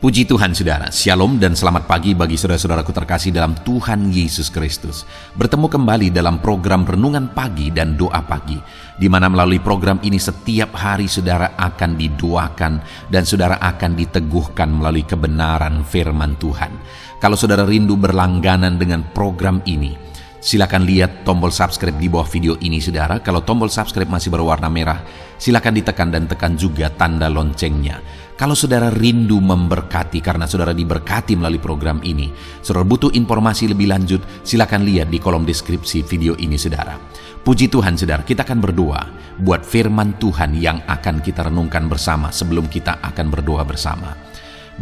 Puji Tuhan saudara, Shalom dan selamat pagi bagi saudara-saudaraku terkasih dalam Tuhan Yesus Kristus. Bertemu kembali dalam program Renungan Pagi dan Doa Pagi, di mana melalui program ini setiap hari saudara akan didoakan dan saudara akan diteguhkan melalui kebenaran firman Tuhan. Kalau saudara rindu berlangganan dengan program ini, silakan lihat tombol subscribe di bawah video ini saudara. Kalau tombol subscribe masih berwarna merah, silakan ditekan dan tekan juga tanda loncengnya. Kalau saudara rindu memberkati karena saudara diberkati melalui program ini, saudara butuh informasi lebih lanjut, silakan lihat di kolom deskripsi video ini saudara. Puji Tuhan saudara, kita akan berdoa buat firman Tuhan yang akan kita renungkan bersama sebelum kita akan berdoa bersama.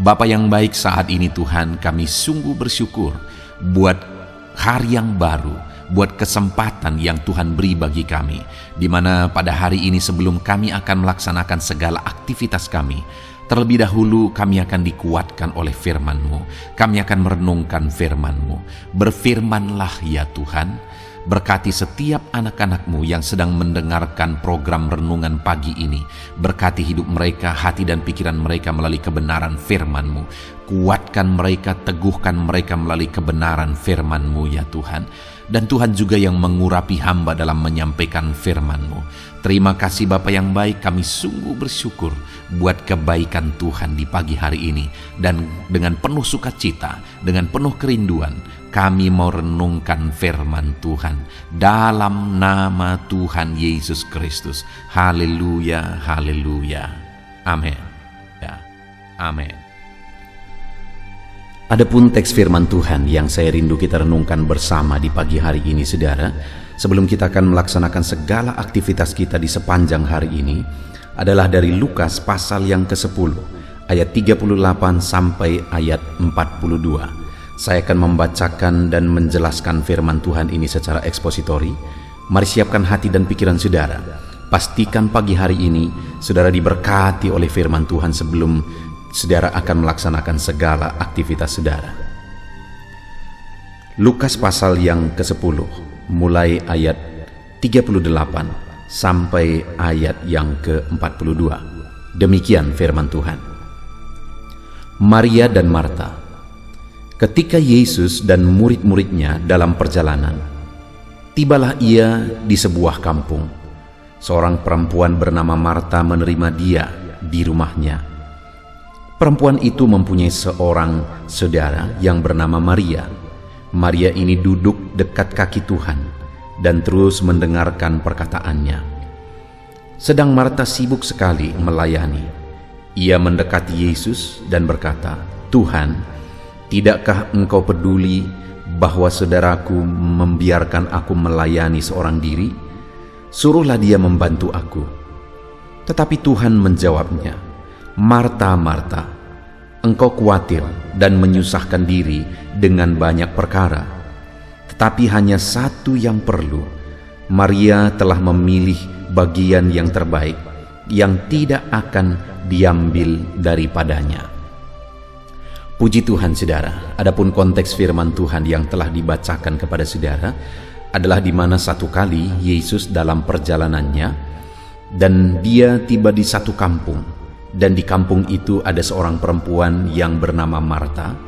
Bapa yang baik, saat ini Tuhan kami sungguh bersyukur buat hari yang baru, buat kesempatan yang Tuhan beri bagi kami, di mana pada hari ini sebelum kami akan melaksanakan segala aktivitas kami, terlebih dahulu kami akan dikuatkan oleh firman-Mu. Kami akan merenungkan firman-Mu. Berfirmanlah ya Tuhan, berkati setiap anak-anak-Mu yang sedang mendengarkan program renungan pagi ini. Berkati hidup mereka, hati dan pikiran mereka melalui kebenaran firman-Mu. Kuatkan mereka, teguhkan mereka melalui kebenaran firman-Mu ya Tuhan. Dan Tuhan juga yang mengurapi hamba dalam menyampaikan firman-Mu. Terima kasih Bapa yang baik, kami sungguh bersyukur buat kebaikan Tuhan di pagi hari ini. Dan dengan penuh sukacita, dengan penuh kerinduan, kami mau renungkan firman Tuhan dalam nama Tuhan Yesus Kristus. Haleluya, haleluya. Amin. Ya, amin. Adapun teks firman Tuhan yang saya rindu kita renungkan bersama di pagi hari ini saudara, sebelum kita akan melaksanakan segala aktivitas kita di sepanjang hari ini, adalah dari Lukas pasal yang ke-10 ayat 38 sampai ayat 42. Saya akan membacakan dan menjelaskan firman Tuhan ini secara ekspositori. Mari siapkan hati dan pikiran saudara. Pastikan pagi hari ini saudara diberkati oleh firman Tuhan sebelum saudara akan melaksanakan segala aktivitas saudara. Lukas pasal yang ke-10 mulai ayat 38 sampai ayat yang ke-42. Demikian firman Tuhan. Maria dan Marta. Ketika Yesus dan murid-muridnya dalam perjalanan, tibalah ia di sebuah kampung. Seorang perempuan bernama Marta menerima dia di rumahnya. Perempuan itu mempunyai seorang saudara yang bernama Maria. Maria ini duduk dekat kaki Tuhan dan terus mendengarkan perkataannya. Sedang Marta sibuk sekali melayani. Ia mendekati Yesus dan berkata, "Tuhan, tidakkah engkau peduli bahwa saudaraku membiarkan aku melayani seorang diri? Suruhlah dia membantu aku." Tetapi Tuhan menjawabnya, "Marta, Marta, engkau khawatir dan menyusahkan diri dengan banyak perkara, tetapi hanya satu yang perlu. Maria telah memilih bagian yang terbaik, yang tidak akan diambil daripadanya." Puji Tuhan saudara. Adapun konteks firman Tuhan yang telah dibacakan kepada saudara adalah di mana satu kali Yesus dalam perjalanannya dan dia tiba di satu kampung. Dan di kampung itu ada seorang perempuan yang bernama Marta.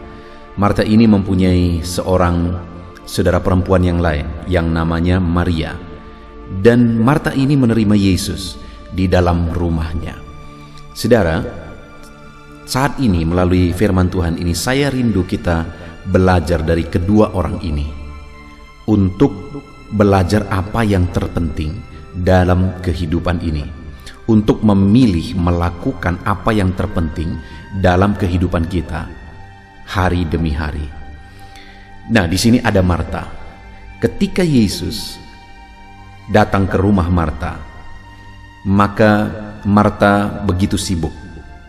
Marta ini mempunyai seorang saudara perempuan yang lain yang namanya Maria. Dan Marta ini menerima Yesus di dalam rumahnya. Saudara, saat ini melalui firman Tuhan ini saya rindu kita belajar dari kedua orang ini untuk belajar apa yang terpenting dalam kehidupan ini. Untuk memilih melakukan apa yang terpenting dalam kehidupan kita hari demi hari. Nah, di sini ada Marta. Ketika Yesus datang ke rumah Marta, maka Marta begitu sibuk.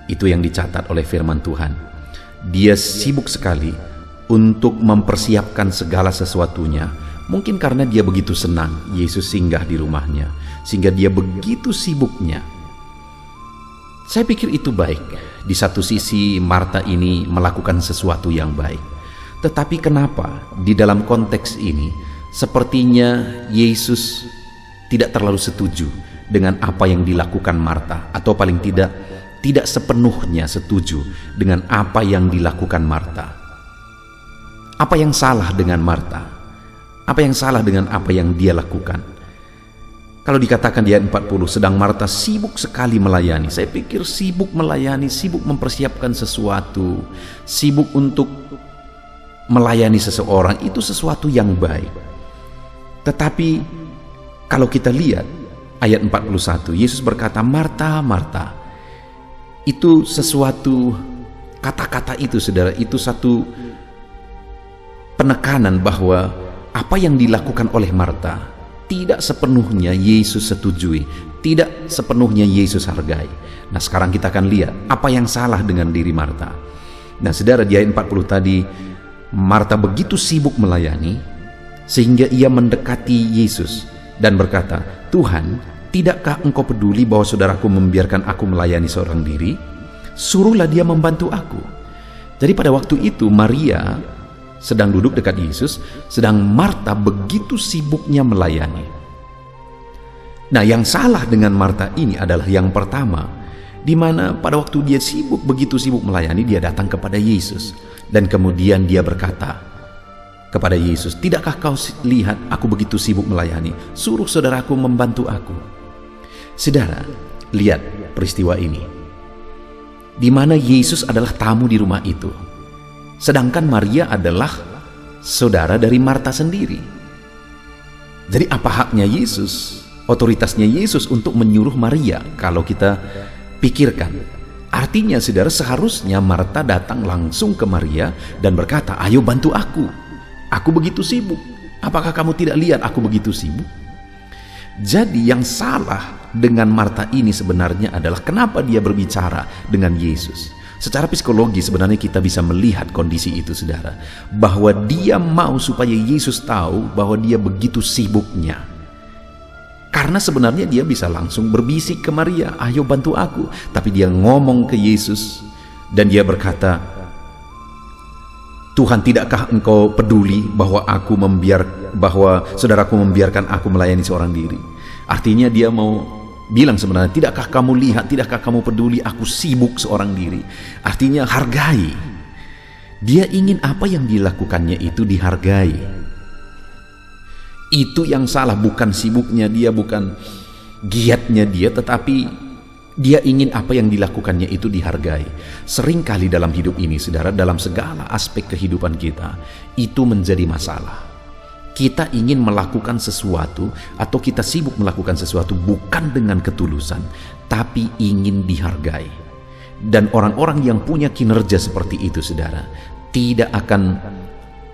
Itu yang dicatat oleh firman Tuhan. Dia sibuk sekali untuk mempersiapkan segala sesuatunya. Mungkin karena dia begitu senang Yesus singgah di rumahnya, sehingga dia begitu sibuknya. Saya pikir itu baik. Di satu sisi Marta ini melakukan sesuatu yang baik. Tetapi kenapa di dalam konteks ini sepertinya Yesus tidak terlalu setuju dengan apa yang dilakukan Marta, atau paling tidak tidak sepenuhnya setuju dengan apa yang dilakukan Marta. Apa yang salah dengan Marta? Apa yang salah dengan apa yang dia lakukan? Kalau dikatakan di ayat 40, sedang Marta sibuk sekali melayani. Saya pikir sibuk melayani, sibuk mempersiapkan sesuatu, sibuk untuk melayani seseorang, itu sesuatu yang baik. Tetapi kalau kita lihat ayat 41, Yesus berkata, Marta, Marta. Itu sesuatu, kata-kata itu saudara, itu satu penekanan bahwa apa yang dilakukan oleh Marta tidak sepenuhnya Yesus setujui, tidak sepenuhnya Yesus hargai. Nah, sekarang kita akan lihat apa yang salah dengan diri Marta. Nah, saudara, di ayat 40 tadi, Marta begitu sibuk melayani sehingga ia mendekati Yesus dan berkata, Tuhan, tidakkah engkau peduli bahwa saudaraku membiarkan aku melayani seorang diri? Suruhlah dia membantu aku. Jadi pada waktu itu Maria sedang duduk dekat Yesus, sedang Marta begitu sibuknya melayani. Nah, yang salah dengan Marta ini adalah yang pertama, di mana pada waktu dia begitu sibuk melayani, dia datang kepada Yesus dan kemudian dia berkata kepada Yesus, tidakkah kau lihat aku begitu sibuk melayani? Suruh saudaraku membantu aku. Saudara, lihat peristiwa ini, di mana Yesus adalah tamu di rumah itu, sedangkan Maria adalah saudara dari Marta sendiri. Jadi apa haknya Yesus, otoritasnya Yesus untuk menyuruh Maria? Kalau kita pikirkan, artinya saudara, seharusnya Marta datang langsung ke Maria dan berkata, ayo bantu aku begitu sibuk. Apakah kamu tidak lihat aku begitu sibuk? Jadi yang salah dengan Marta ini sebenarnya adalah kenapa dia berbicara dengan Yesus. Secara psikologi sebenarnya kita bisa melihat kondisi itu, saudara, bahwa dia mau supaya Yesus tahu bahwa dia begitu sibuknya. Karena sebenarnya dia bisa langsung berbisik ke Maria, ayo bantu aku. Tapi dia ngomong ke Yesus dan dia berkata, Tuhan, tidakkah engkau peduli bahwa saudaraku membiarkan aku melayani seorang diri? Artinya dia mau bilang sebenarnya, tidakkah kamu lihat, tidakkah kamu peduli aku sibuk seorang diri? Artinya hargai. Dia ingin apa yang dilakukannya itu dihargai. Itu yang salah, bukan sibuknya dia, bukan giatnya dia, tetapi dia ingin apa yang dilakukannya itu dihargai. Seringkali dalam hidup ini, saudara, dalam segala aspek kehidupan kita, itu menjadi masalah. Kita ingin melakukan sesuatu atau kita sibuk melakukan sesuatu bukan dengan ketulusan, tapi ingin dihargai. Dan orang-orang yang punya kinerja seperti itu, saudara, tidak akan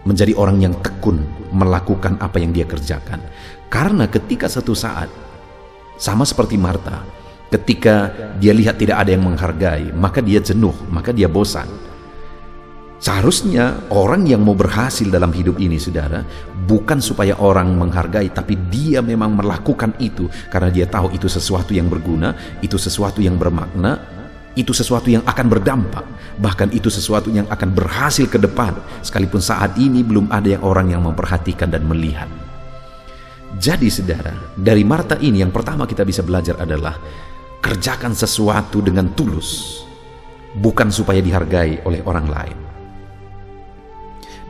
menjadi orang yang tekun melakukan apa yang dia kerjakan. Karena ketika satu saat, sama seperti Marta, ketika dia lihat tidak ada yang menghargai, maka dia jenuh, maka dia bosan. Seharusnya orang yang mau berhasil dalam hidup ini, saudara, bukan supaya orang menghargai, tapi dia memang melakukan itu karena dia tahu itu sesuatu yang berguna, itu sesuatu yang bermakna, itu sesuatu yang akan berdampak, bahkan itu sesuatu yang akan berhasil ke depan, sekalipun saat ini belum ada orang yang memperhatikan dan melihat. Jadi saudara, dari Marta ini yang pertama kita bisa belajar adalah kerjakan sesuatu dengan tulus, bukan supaya dihargai oleh orang lain.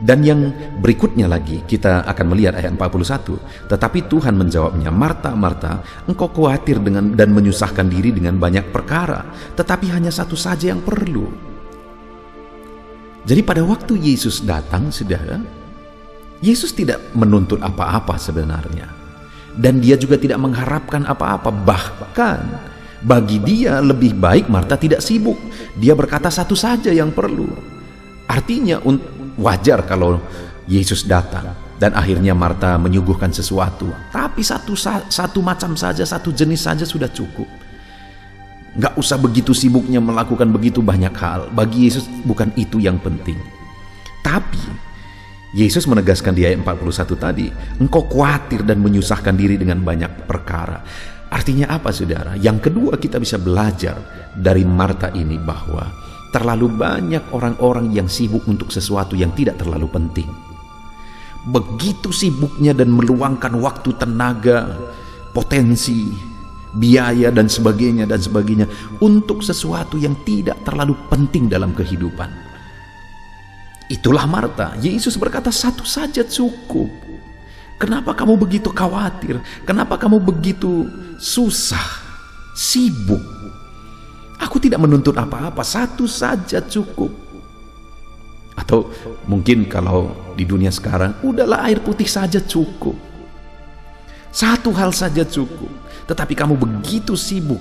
Dan yang berikutnya lagi kita akan melihat ayat 41. Tetapi Tuhan menjawabnya, Marta, Marta, engkau khawatir dan menyusahkan diri dengan banyak perkara, tetapi hanya satu saja yang perlu. Jadi pada waktu Yesus datang, saudara, Yesus tidak menuntut apa-apa sebenarnya. Dan dia juga tidak mengharapkan apa-apa. Bahkan bagi dia lebih baik Marta tidak sibuk. Dia berkata satu saja yang perlu. Artinya wajar kalau Yesus datang dan akhirnya Marta menyuguhkan sesuatu, tapi satu macam saja, satu jenis saja sudah cukup. Nggak usah begitu sibuknya melakukan begitu banyak hal. Bagi Yesus bukan itu yang penting. Tapi Yesus menegaskan di ayat 41 tadi, engkau khawatir dan menyusahkan diri dengan banyak perkara. Artinya apa, saudara? Yang kedua, kita bisa belajar dari Marta ini bahwa terlalu banyak orang-orang yang sibuk untuk sesuatu yang tidak terlalu penting. Begitu sibuknya dan meluangkan waktu, tenaga, potensi, biaya dan sebagainya untuk sesuatu yang tidak terlalu penting dalam kehidupan. Itulah Marta. Yesus berkata, satu saja cukup. Kenapa kamu begitu khawatir? Kenapa kamu begitu susah, sibuk? Aku tidak menuntut apa-apa, satu saja cukup. Atau mungkin kalau di dunia sekarang, udahlah air putih saja cukup. Satu hal saja cukup. Tetapi kamu begitu sibuk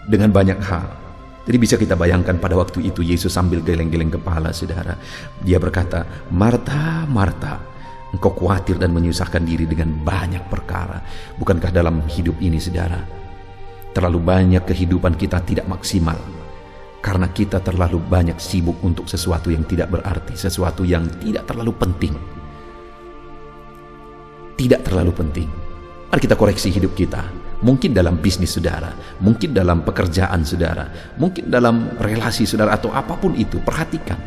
dengan banyak hal. Jadi bisa kita bayangkan pada waktu itu Yesus sambil geleng-geleng kepala, saudara. Dia berkata, Marta, Marta, engkau khawatir dan menyusahkan diri dengan banyak perkara. Bukankah dalam hidup ini, saudara, terlalu banyak kehidupan kita tidak maksimal karena kita terlalu banyak sibuk untuk sesuatu yang tidak berarti, sesuatu yang tidak terlalu penting. Tidak terlalu penting. Mari kita koreksi hidup kita. Mungkin dalam bisnis saudara, mungkin dalam pekerjaan saudara, mungkin dalam relasi saudara, atau apapun itu. Perhatikan,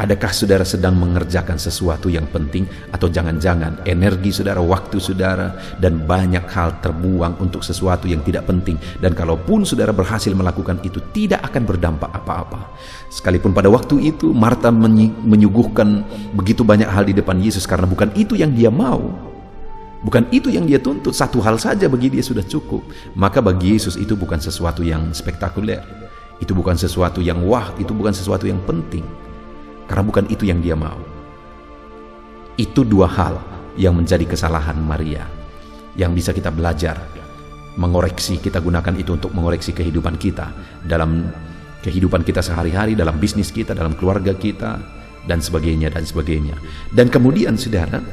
adakah saudara sedang mengerjakan sesuatu yang penting, atau jangan-jangan energi saudara, waktu saudara, dan banyak hal terbuang untuk sesuatu yang tidak penting. Dan kalaupun saudara berhasil melakukan itu, tidak akan berdampak apa-apa. Sekalipun pada waktu itu Marta menyuguhkan begitu banyak hal di depan Yesus, karena bukan itu yang dia mau, bukan itu yang dia tuntut. Satu hal saja bagi dia sudah cukup. Maka bagi Yesus itu bukan sesuatu yang spektakuler, itu bukan sesuatu yang wah, itu bukan sesuatu yang penting, karena bukan itu yang dia mau. Itu dua hal yang menjadi kesalahan Maria, yang bisa kita belajar, mengoreksi. Kita gunakan itu untuk mengoreksi kehidupan kita, dalam kehidupan kita sehari-hari, dalam bisnis kita, dalam keluarga kita, dan sebagainya, dan sebagainya. Dan kemudian saudara,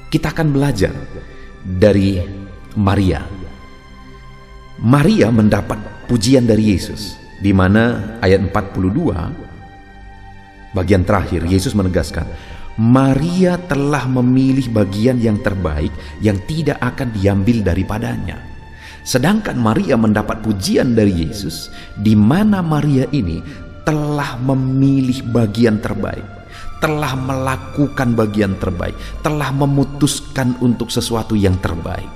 kita akan belajar dari Maria. Maria mendapat pujian dari Yesus, di mana ayat 42 bagian terakhir Yesus menegaskan, Maria telah memilih bagian yang terbaik yang tidak akan diambil daripadanya. Sedangkan Maria mendapat pujian dari Yesus, di mana Maria ini telah memilih bagian terbaik, telah melakukan bagian terbaik, telah memutuskan untuk sesuatu yang terbaik.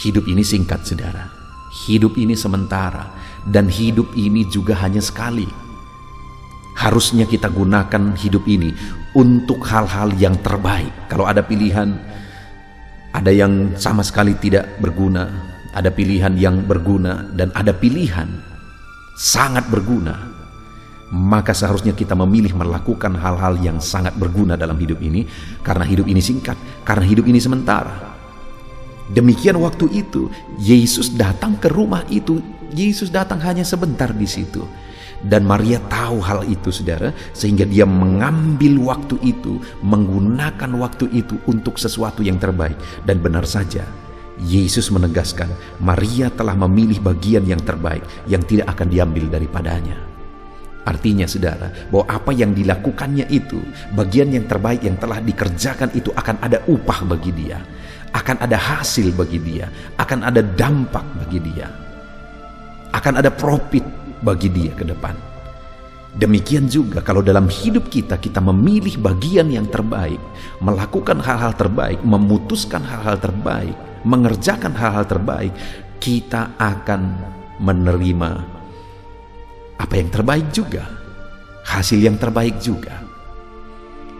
Hidup ini singkat, saudara. Hidup ini sementara, dan hidup ini juga hanya sekali. Harusnya kita gunakan hidup ini untuk hal-hal yang terbaik. Kalau ada pilihan, ada yang sama sekali tidak berguna, ada pilihan yang berguna, dan ada pilihan sangat berguna, maka seharusnya kita memilih melakukan hal-hal yang sangat berguna dalam hidup ini, karena hidup ini singkat, karena hidup ini sementara. Demikian waktu itu Yesus datang ke rumah itu. Yesus datang hanya sebentar di situ, dan Maria tahu hal itu, saudara, sehingga dia mengambil waktu itu, menggunakan waktu itu untuk sesuatu yang terbaik. Dan benar saja, Yesus menegaskan, Maria telah memilih bagian yang terbaik yang tidak akan diambil daripadanya. Artinya, saudara, bahwa apa yang dilakukannya itu, bagian yang terbaik yang telah dikerjakan itu, akan ada upah bagi dia, akan ada hasil bagi dia, akan ada dampak bagi dia, akan ada profit bagi dia ke depan. Demikian juga kalau dalam hidup kita, kita memilih bagian yang terbaik, melakukan hal-hal terbaik, memutuskan hal-hal terbaik, mengerjakan hal-hal terbaik, kita akan menerima apa yang terbaik juga, hasil yang terbaik juga.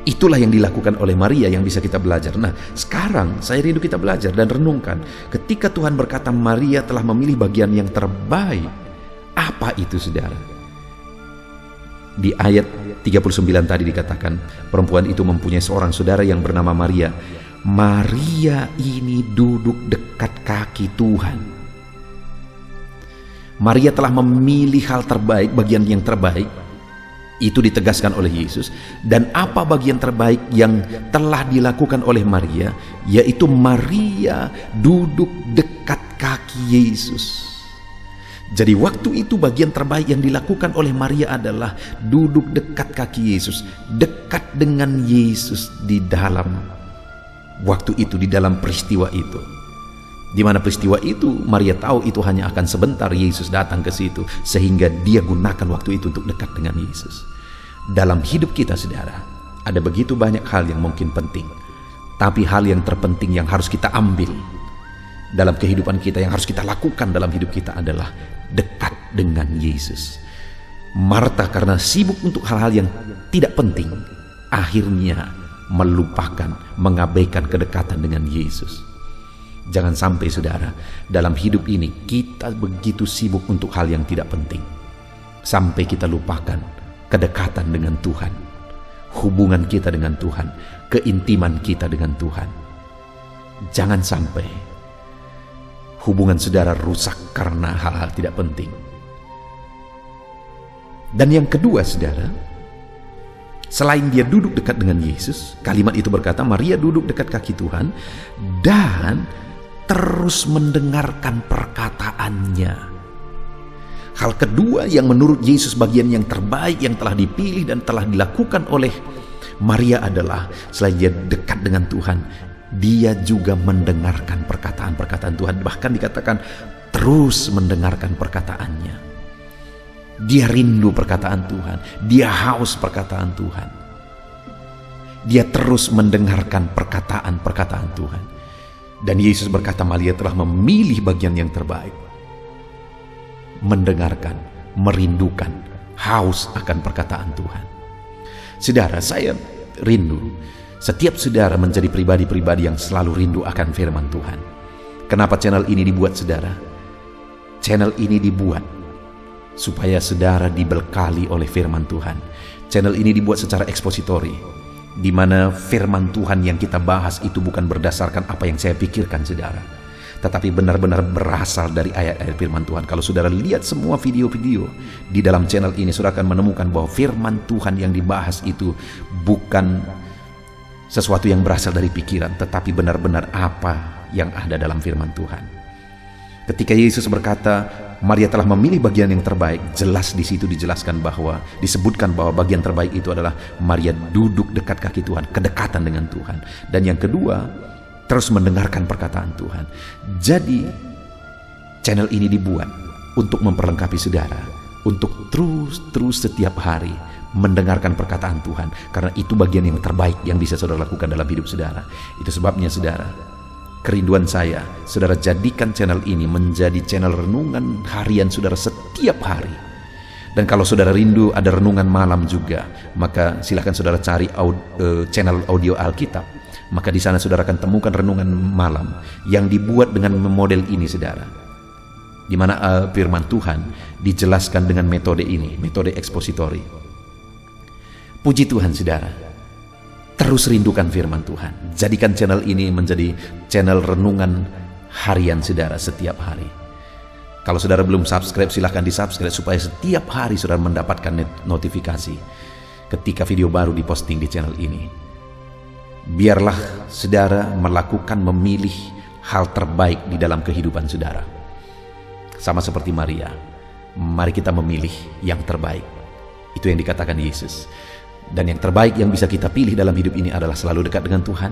Itulah yang dilakukan oleh Maria yang bisa kita belajar. Nah, sekarang saya rindu kita belajar dan renungkan, ketika Tuhan berkata Maria telah memilih bagian yang terbaik, apa itu, saudara? Di ayat 39 tadi dikatakan, perempuan itu mempunyai seorang saudara yang bernama Maria. Maria ini duduk dekat kaki Tuhan. Maria telah memilih hal terbaik, bagian yang terbaik. Itu ditegaskan oleh Yesus. Dan apa bagian terbaik yang telah dilakukan oleh Maria? Yaitu Maria duduk dekat kaki Yesus. Jadi waktu itu bagian terbaik yang dilakukan oleh Maria adalah duduk dekat kaki Yesus, dekat dengan Yesus di dalam waktu itu, di dalam peristiwa itu. Di mana peristiwa itu Maria tahu itu hanya akan sebentar Yesus datang ke situ, sehingga dia gunakan waktu itu untuk dekat dengan Yesus. Dalam hidup kita, saudara, ada begitu banyak hal yang mungkin penting, tapi hal yang terpenting yang harus kita ambil dalam kehidupan kita, yang harus kita lakukan dalam hidup kita adalah dekat dengan Yesus. Marta karena sibuk untuk hal-hal yang tidak penting, akhirnya melupakan, mengabaikan kedekatan dengan Yesus. Jangan sampai saudara, dalam hidup ini kita begitu sibuk untuk hal yang tidak penting, sampai kita lupakan kedekatan dengan Tuhan, hubungan kita dengan Tuhan, keintiman kita dengan Tuhan. Jangan sampai hubungan saudara rusak karena hal-hal tidak penting. Dan yang kedua saudara, selain dia duduk dekat dengan Yesus, kalimat itu berkata Maria duduk dekat kaki Tuhan dan terus mendengarkan perkataannya. Hal kedua yang menurut Yesus bagian yang terbaik yang telah dipilih dan telah dilakukan oleh Maria adalah selain dia dekat dengan Tuhan, dia juga mendengarkan perkataan-perkataan Tuhan. Bahkan dikatakan terus mendengarkan perkataannya. Dia rindu perkataan Tuhan, dia haus perkataan Tuhan. Dia terus mendengarkan perkataan-perkataan Tuhan. Dan Yesus berkata Maria telah memilih bagian yang terbaik. Mendengarkan, merindukan, haus akan perkataan Tuhan. Saudara, saya rindu setiap saudara menjadi pribadi-pribadi yang selalu rindu akan firman Tuhan. Kenapa channel ini dibuat saudara? Channel ini dibuat supaya saudara dibekali oleh firman Tuhan. Channel ini dibuat secara ekspositori, di mana firman Tuhan yang kita bahas itu bukan berdasarkan apa yang saya pikirkan saudara, tetapi benar-benar berasal dari ayat-ayat firman Tuhan. Kalau saudara lihat semua video-video di dalam channel ini, saudara akan menemukan bahwa firman Tuhan yang dibahas itu bukan sesuatu yang berasal dari pikiran, tetapi benar-benar apa yang ada dalam firman Tuhan. Ketika Yesus berkata Maria telah memilih bagian yang terbaik, jelas di situ dijelaskan bahwa, disebutkan bahwa bagian terbaik itu adalah Maria duduk dekat kaki Tuhan, kedekatan dengan Tuhan. Dan yang kedua, terus mendengarkan perkataan Tuhan. Jadi channel ini dibuat untuk memperlengkapi saudara, untuk terus setiap hari mendengarkan perkataan Tuhan, karena itu bagian yang terbaik yang bisa saudara lakukan dalam hidup saudara. Itu sebabnya saudara, kerinduan saya, saudara jadikan channel ini menjadi channel renungan harian saudara setiap hari. Dan kalau saudara rindu ada renungan malam juga, maka silakan saudara cari channel audio Alkitab. Maka di sana saudara akan temukan renungan malam yang dibuat dengan model ini saudara, di mana firman Tuhan dijelaskan dengan metode ini, metode ekspositori. Puji Tuhan saudara, terus rindukan firman Tuhan. Jadikan channel ini menjadi channel renungan harian saudara setiap hari. Kalau saudara belum subscribe, silahkan di subscribe supaya setiap hari saudara mendapatkan notifikasi ketika video baru diposting di channel ini. Biarlah saudara melakukan, memilih hal terbaik di dalam kehidupan saudara. Sama seperti Maria, mari kita memilih yang terbaik. Itu yang dikatakan Yesus. Dan yang terbaik yang bisa kita pilih dalam hidup ini adalah selalu dekat dengan Tuhan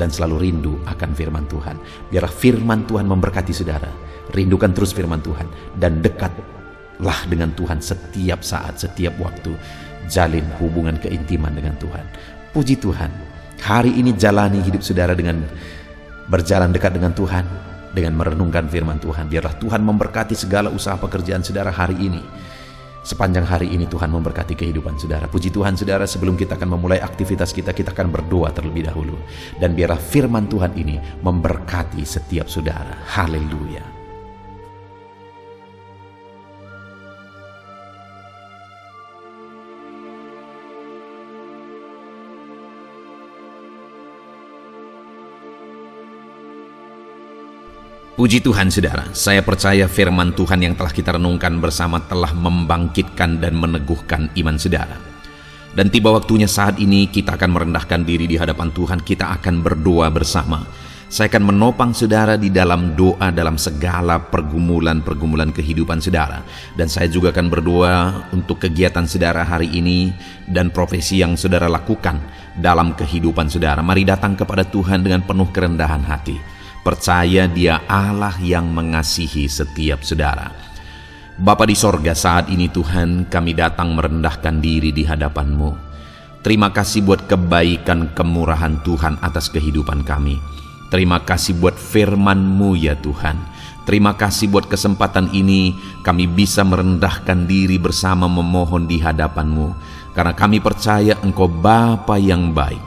dan selalu rindu akan firman Tuhan. Biarlah firman Tuhan memberkati saudara. Rindukan terus firman Tuhan dan dekatlah dengan Tuhan setiap saat, setiap waktu. Jalin hubungan keintiman dengan Tuhan. Puji Tuhan. Hari ini jalani hidup saudara dengan berjalan dekat dengan Tuhan, dengan merenungkan firman Tuhan. Biarlah Tuhan memberkati segala usaha pekerjaan saudara hari ini. Sepanjang hari ini Tuhan memberkati kehidupan saudara. Puji Tuhan saudara, sebelum kita akan memulai aktivitas kita akan berdoa terlebih dahulu. Dan biarlah firman Tuhan ini memberkati setiap saudara. Haleluya. Puji Tuhan saudara, saya percaya firman Tuhan yang telah kita renungkan bersama telah membangkitkan dan meneguhkan iman saudara. Dan tiba waktunya saat ini kita akan merendahkan diri di hadapan Tuhan, kita akan berdoa bersama. Saya akan menopang saudara di dalam doa dalam segala pergumulan-pergumulan kehidupan saudara. Dan saya juga akan berdoa untuk kegiatan saudara hari ini dan profesi yang saudara lakukan dalam kehidupan saudara. Mari datang kepada Tuhan dengan penuh kerendahan hati. Percaya Dia Allah yang mengasihi setiap saudara. Bapa di sorga, saat ini Tuhan kami datang merendahkan diri di hadapan-Mu. Terima kasih buat kebaikan kemurahan Tuhan atas kehidupan kami. Terima kasih buat firman-Mu ya Tuhan. Terima kasih buat kesempatan ini kami bisa merendahkan diri bersama memohon di hadapan-Mu. Karena kami percaya Engkau Bapa yang baik.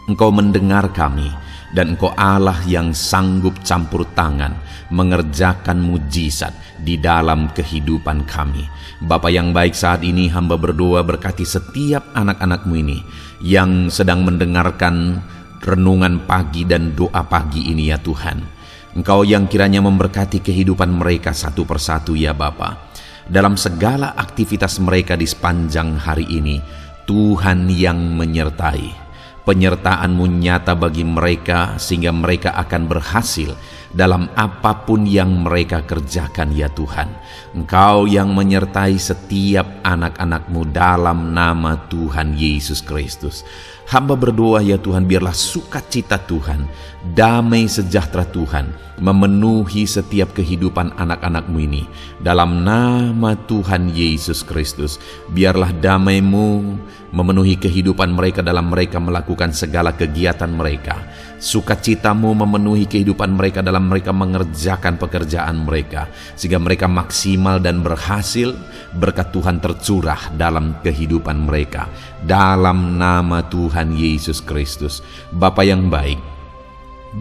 Engkau mendengar kami, dan Engkau Allah yang sanggup campur tangan mengerjakan mujizat di dalam kehidupan kami. Bapa yang baik, saat ini hamba berdoa berkati setiap anak-anak-Mu ini yang sedang mendengarkan renungan pagi dan doa pagi ini ya Tuhan. Engkau yang kiranya memberkati kehidupan mereka satu persatu ya Bapa. Dalam segala aktivitas mereka di sepanjang hari ini, Tuhan yang menyertai. Penyertaan-Mu nyata bagi mereka sehingga mereka akan berhasil dalam apapun yang mereka kerjakan ya Tuhan. Engkau yang menyertai setiap anak-anak-Mu dalam nama Tuhan Yesus Kristus. Hamba berdoa ya Tuhan, biarlah sukacita Tuhan, damai sejahtera Tuhan memenuhi setiap kehidupan anak-anak-Mu ini. Dalam nama Tuhan Yesus Kristus, biarlah damai-Mu memenuhi kehidupan mereka dalam mereka melakukan segala kegiatan mereka. Sukacita-Mu memenuhi kehidupan mereka dalam mereka mengerjakan pekerjaan mereka, sehingga mereka maksimal dan berhasil. Berkat Tuhan tercurah dalam kehidupan mereka. Dalam nama Tuhan Yesus Kristus. Bapa yang baik,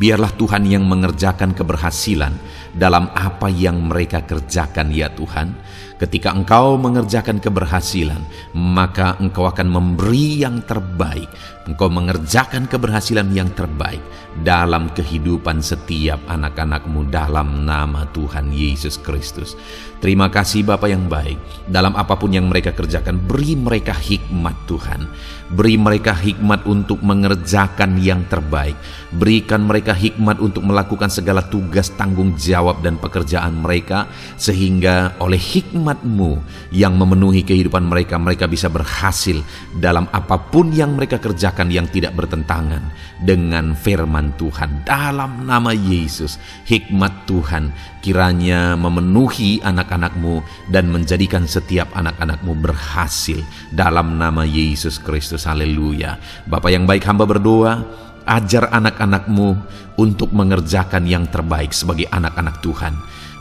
biarlah Tuhan yang mengerjakan keberhasilan dalam apa yang mereka kerjakan ya Tuhan. Ketika Engkau mengerjakan keberhasilan, maka Engkau akan memberi yang terbaik. Engkau mengerjakan keberhasilan yang terbaik dalam kehidupan setiap anak-anak-Mu dalam nama Tuhan Yesus Kristus. Terima kasih Bapa yang baik. Dalam apapun yang mereka kerjakan, beri mereka hikmat Tuhan. Beri mereka hikmat untuk mengerjakan yang terbaik. Berikan mereka hikmat untuk melakukan segala tugas, tanggung jawab dan pekerjaan mereka, sehingga oleh hikmat-Mu yang memenuhi kehidupan mereka, mereka bisa berhasil dalam apapun yang mereka kerjakan yang tidak bertentangan dengan firman Tuhan. Dalam nama Yesus, hikmat Tuhan kiranya memenuhi anak-anak-Mu dan menjadikan setiap anak-anak-Mu berhasil dalam nama Yesus Kristus. Haleluya. Bapa yang baik, hamba berdoa, ajar anak-anak-Mu untuk mengerjakan yang terbaik sebagai anak-anak Tuhan.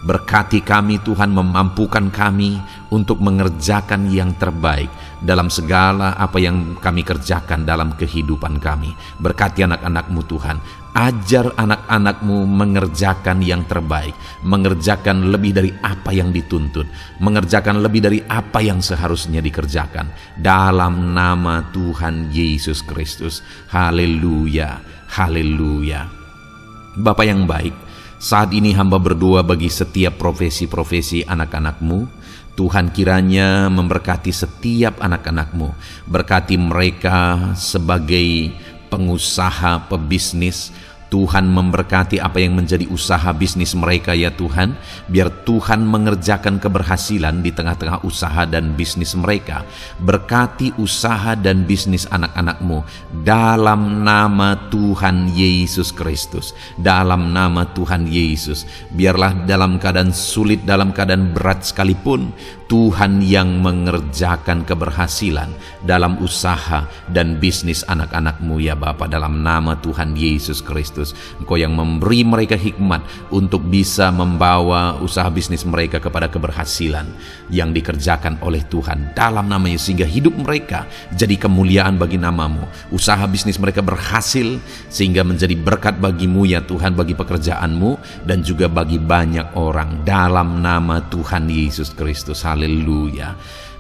Berkati kami Tuhan, memampukan kami untuk mengerjakan yang terbaik dalam segala apa yang kami kerjakan dalam kehidupan kami. Berkati anak-anak-Mu Tuhan, ajar anak-anak-Mu mengerjakan yang terbaik, mengerjakan lebih dari apa yang dituntut, mengerjakan lebih dari apa yang seharusnya dikerjakan. Dalam nama Tuhan Yesus Kristus. Haleluya, haleluya. Bapa yang baik, saat ini hamba berdoa bagi setiap profesi-profesi anak-anak-Mu. Tuhan kiranya memberkati setiap anak-anak-Mu. Berkati mereka sebagai pengusaha, pebisnis. Tuhan memberkati apa yang menjadi usaha bisnis mereka ya Tuhan. Biar Tuhan mengerjakan keberhasilan di tengah-tengah usaha dan bisnis mereka. Berkati usaha dan bisnis anak-anak-Mu dalam nama Tuhan Yesus Kristus. Dalam nama Tuhan Yesus. Biarlah dalam keadaan sulit, dalam keadaan berat sekalipun, Tuhan yang mengerjakan keberhasilan dalam usaha dan bisnis anak-anak-Mu ya Bapa. Dalam nama Tuhan Yesus Kristus, Engkau yang memberi mereka hikmat untuk bisa membawa usaha bisnis mereka kepada keberhasilan yang dikerjakan oleh Tuhan dalam nama Yesus, sehingga hidup mereka jadi kemuliaan bagi nama-Mu. Usaha bisnis mereka berhasil sehingga menjadi berkat bagi-Mu ya Tuhan, bagi pekerjaan-Mu dan juga bagi banyak orang dalam nama Tuhan Yesus Kristus. Haleluya.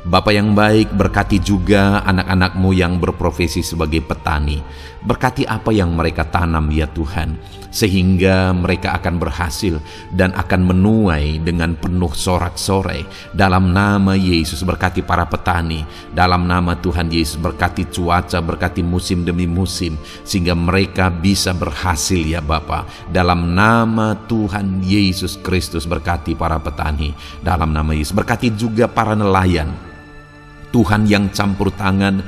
Bapa yang baik, berkati juga anak-anak-Mu yang berprofesi sebagai petani. Berkati apa yang mereka tanam ya Tuhan, sehingga mereka akan berhasil dan akan menuai dengan penuh sorak-sorai. Dalam nama Yesus, berkati para petani. Dalam nama Tuhan Yesus, berkati cuaca, berkati musim demi musim, sehingga mereka bisa berhasil ya Bapa. Dalam nama Tuhan Yesus Kristus, berkati para petani. Dalam nama Yesus, berkati juga para nelayan. Tuhan yang campur tangan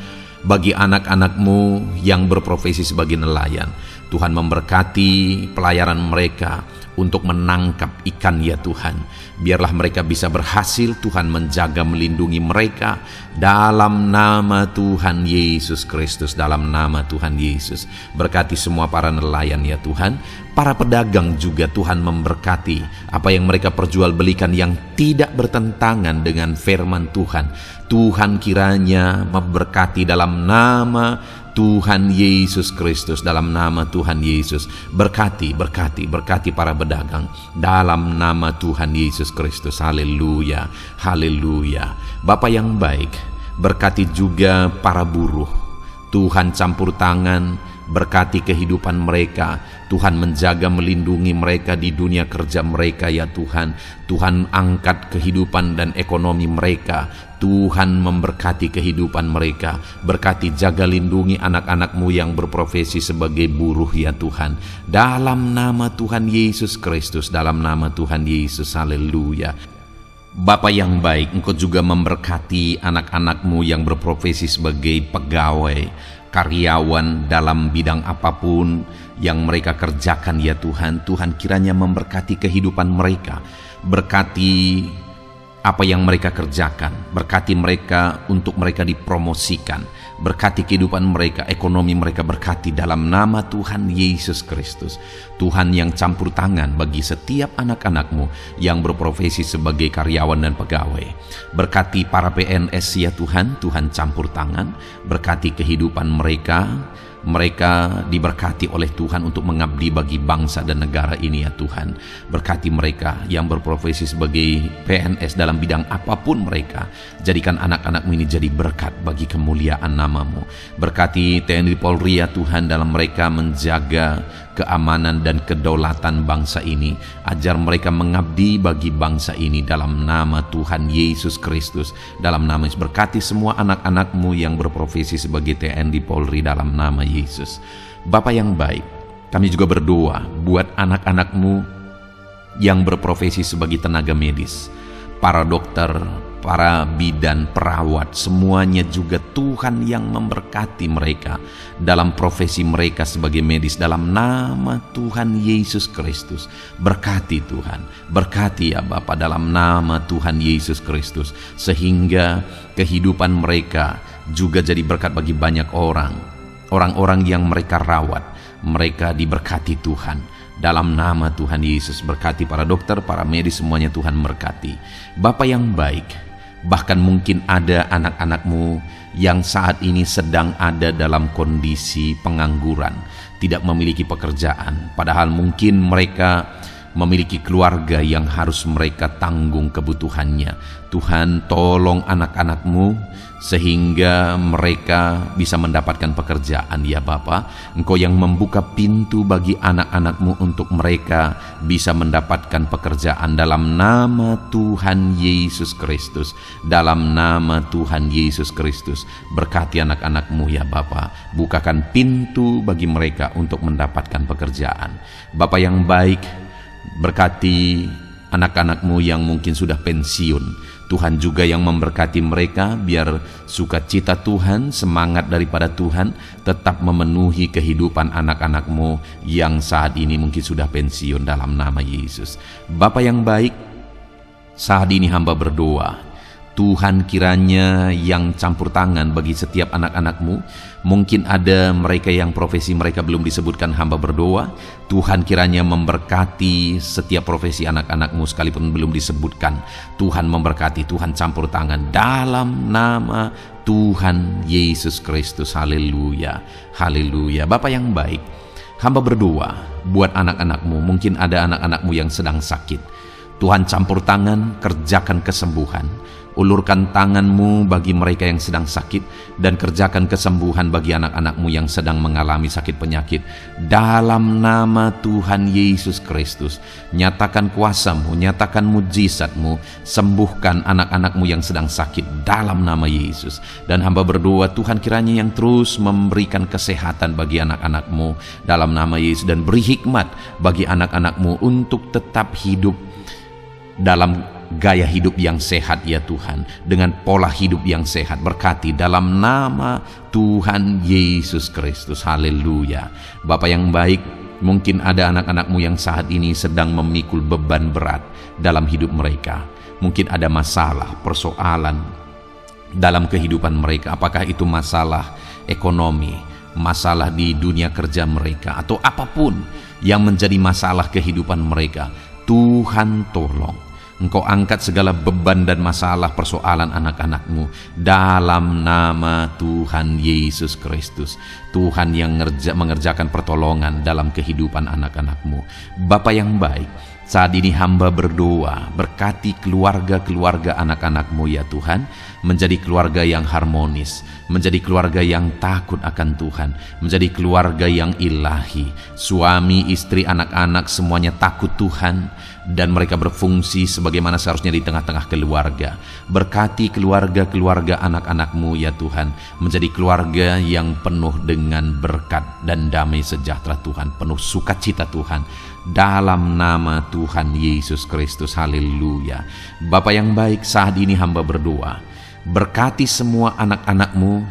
bagi anak-anak-Mu yang berprofesi sebagai nelayan. Tuhan memberkati pelayaran mereka untuk menangkap ikan ya Tuhan. Biarlah mereka bisa berhasil, Tuhan menjaga melindungi mereka dalam nama Tuhan Yesus Kristus, dalam nama Tuhan Yesus. Berkati semua para nelayan ya Tuhan. Para pedagang juga Tuhan memberkati apa yang mereka perjualbelikan yang tidak bertentangan dengan firman Tuhan. Tuhan kiranya memberkati dalam nama Tuhan Yesus Kristus, dalam nama Tuhan Yesus. Berkati para pedagang dalam nama Tuhan Yesus Kristus. Haleluya, haleluya. Bapa yang baik, berkati juga para buruh. Tuhan campur tangan, berkati kehidupan mereka. Tuhan menjaga melindungi mereka di dunia kerja mereka ya Tuhan. Tuhan angkat kehidupan dan ekonomi mereka. Tuhan memberkati kehidupan mereka. Berkati, jaga, lindungi anak-anak-Mu yang berprofesi sebagai buruh ya Tuhan. Dalam nama Tuhan Yesus Kristus, dalam nama Tuhan Yesus, haleluya. Bapa yang baik, Engkau juga memberkati anak-anak-Mu yang berprofesi sebagai pegawai, karyawan dalam bidang apapun yang mereka kerjakan ya Tuhan. Tuhan kiranya memberkati kehidupan mereka. Berkati apa yang mereka kerjakan. Berkati mereka untuk mereka dipromosikan. Berkati kehidupan mereka, ekonomi mereka, berkati dalam nama Tuhan Yesus Kristus. Tuhan yang campur tangan bagi setiap anak-anak-Mu yang berprofesi sebagai karyawan dan pegawai. Berkati para PNS ya Tuhan, Tuhan campur tangan. Berkati kehidupan mereka. Mereka diberkati oleh Tuhan untuk mengabdi bagi bangsa dan negara ini ya Tuhan. Berkati mereka yang berprofesi sebagai PNS dalam bidang apapun mereka. Jadikan anak-anak-Mu ini jadi berkat bagi kemuliaan nama-Mu. Berkati TNI Polri ya Tuhan dalam mereka menjaga keamanan dan kedaulatan bangsa ini. Ajar mereka mengabdi bagi bangsa ini dalam nama Tuhan Yesus Kristus. Dalam nama Yesus, berkati semua anak-anak-Mu yang berprofesi sebagai TNI Polri dalam nama Yesus. Bapa yang baik, kami juga berdoa buat anak-anak-Mu yang berprofesi sebagai tenaga medis, para dokter, para bidan, perawat, semuanya juga Tuhan yang memberkati mereka dalam profesi mereka sebagai medis dalam nama Tuhan Yesus Kristus. Berkati Tuhan, berkati ya Bapa dalam nama Tuhan Yesus Kristus, sehingga kehidupan mereka juga jadi berkat bagi banyak orang-orang yang mereka rawat. Mereka diberkati Tuhan dalam nama Tuhan Yesus. Berkati para dokter, para medis, semuanya Tuhan berkati. Bapa yang baik, bahkan mungkin ada anak-anak-Mu yang saat ini sedang ada dalam kondisi pengangguran, tidak memiliki pekerjaan, padahal mungkin mereka memiliki keluarga yang harus mereka tanggung kebutuhannya. Tuhan, tolong anak-anak-Mu sehingga mereka bisa mendapatkan pekerjaan ya Bapa. Engkau yang membuka pintu bagi anak-anak-Mu untuk mereka bisa mendapatkan pekerjaan dalam nama Tuhan Yesus Kristus. Dalam nama Tuhan Yesus Kristus, berkati anak-anak-Mu ya Bapa. Bukakan pintu bagi mereka untuk mendapatkan pekerjaan. Bapa yang baik, berkati anak-anak-Mu yang mungkin sudah pensiun. Tuhan juga yang memberkati mereka, biar sukacita Tuhan, semangat daripada Tuhan tetap memenuhi kehidupan anak-anak-Mu yang saat ini mungkin sudah pensiun dalam nama Yesus. Bapa yang baik, saat ini hamba berdoa, Tuhan kiranya yang campur tangan bagi setiap anak-anak-Mu. Mungkin ada mereka yang profesi mereka belum disebutkan, hamba berdoa Tuhan kiranya memberkati setiap profesi anak-anak-Mu sekalipun belum disebutkan. Tuhan memberkati, Tuhan campur tangan dalam nama Tuhan Yesus Kristus. Haleluya, haleluya. Bapa yang baik, hamba berdoa buat anak-anak-Mu. Mungkin ada anak-anak-Mu yang sedang sakit. Tuhan campur tangan, kerjakan kesembuhan. Ulurkan tangan-Mu bagi mereka yang sedang sakit, dan kerjakan kesembuhan bagi anak-anak-Mu yang sedang mengalami sakit penyakit. Dalam nama Tuhan Yesus Kristus, nyatakan kuasa-Mu, nyatakan mujizat-Mu, sembuhkan anak-anak-Mu yang sedang sakit dalam nama Yesus. Dan hamba berdoa Tuhan kiranya yang terus memberikan kesehatan bagi anak-anak-Mu dalam nama Yesus, dan beri hikmat bagi anak-anak-Mu untuk tetap hidup dalam gaya hidup yang sehat ya Tuhan, dengan pola hidup yang sehat. Berkati dalam nama Tuhan Yesus Kristus. Haleluya. Bapa yang baik, mungkin ada anak-anak-Mu yang saat ini sedang memikul beban berat dalam hidup mereka. Mungkin ada masalah, persoalan dalam kehidupan mereka. Apakah itu masalah ekonomi, masalah di dunia kerja mereka, atau apapun yang menjadi masalah kehidupan mereka. Tuhan tolong, Engkau angkat segala beban dan masalah persoalan anak-anak-Mu dalam nama Tuhan Yesus Kristus. Tuhan yang mengerjakan pertolongan dalam kehidupan anak-anak-Mu. Bapa yang baik, saat ini hamba berdoa, berkati keluarga-keluarga anak-anak-Mu ya Tuhan, menjadi keluarga yang harmonis, menjadi keluarga yang takut akan Tuhan, menjadi keluarga yang ilahi. Suami, istri, anak-anak semuanya takut Tuhan, dan mereka berfungsi sebagaimana seharusnya di tengah-tengah keluarga. Berkati keluarga-keluarga anak-anak-Mu ya Tuhan, menjadi keluarga yang penuh dengan berkat dan damai sejahtera Tuhan, penuh sukacita Tuhan, dalam nama Tuhan Yesus Kristus. Haleluya. Bapa yang baik, saat ini hamba berdoa, berkati semua anak-anak-Mu,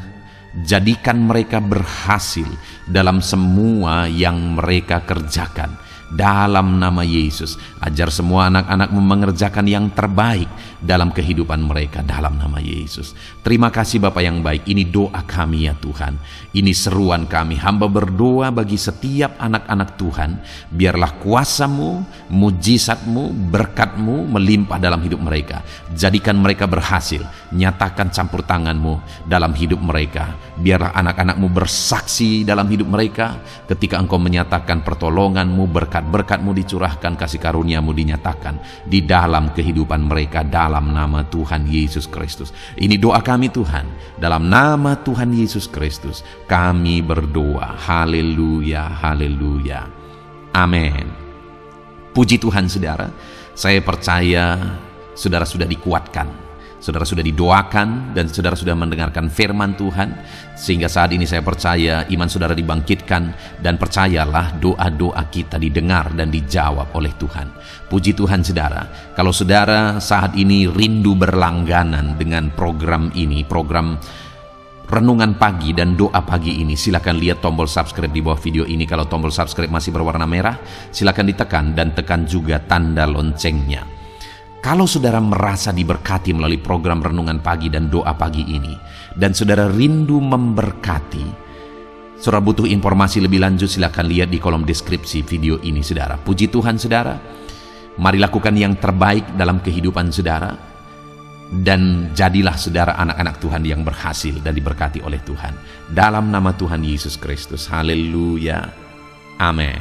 jadikan mereka berhasil dalam semua yang mereka kerjakan. Dalam nama Yesus, ajar semua anak-anak-Mu mengerjakan yang terbaik dalam kehidupan mereka, dalam nama Yesus. Terima kasih Bapa yang baik, ini doa kami ya Tuhan, ini seruan kami. Hamba berdoa bagi setiap anak-anak Tuhan, biarlah kuasa-Mu, mujizat-Mu, berkat-Mu melimpah dalam hidup mereka. Jadikan mereka berhasil, nyatakan campur tangan-Mu dalam hidup mereka. Biarlah anak-anak-Mu bersaksi dalam hidup mereka ketika Engkau menyatakan pertolongan-Mu, berkat-Mu dicurahkan, kasih karunia-Mu dinyatakan di dalam kehidupan mereka, dalam nama Tuhan Yesus Kristus. Ini doa kami Tuhan, dalam nama Tuhan Yesus Kristus kami berdoa. Haleluya, haleluya, amin. Puji Tuhan saudara, saya percaya saudara sudah dikuatkan, saudara sudah didoakan, dan saudara sudah mendengarkan firman Tuhan, sehingga saat ini saya percaya iman saudara dibangkitkan, dan percayalah doa-doa kita didengar dan dijawab oleh Tuhan. Puji Tuhan saudara, kalau saudara saat ini rindu berlangganan dengan program ini, program Renungan Pagi dan Doa Pagi ini, silakan lihat tombol subscribe di bawah video ini. Kalau tombol subscribe masih berwarna merah, silakan ditekan, dan tekan juga tanda loncengnya. Kalau saudara merasa diberkati melalui program Renungan Pagi dan Doa Pagi ini, dan saudara rindu memberkati, saudara butuh informasi lebih lanjut, silakan lihat di kolom deskripsi video ini saudara. Puji Tuhan saudara, mari lakukan yang terbaik dalam kehidupan saudara, dan jadilah saudara anak-anak Tuhan yang berhasil dan diberkati oleh Tuhan. Dalam nama Tuhan Yesus Kristus. Haleluya, amin.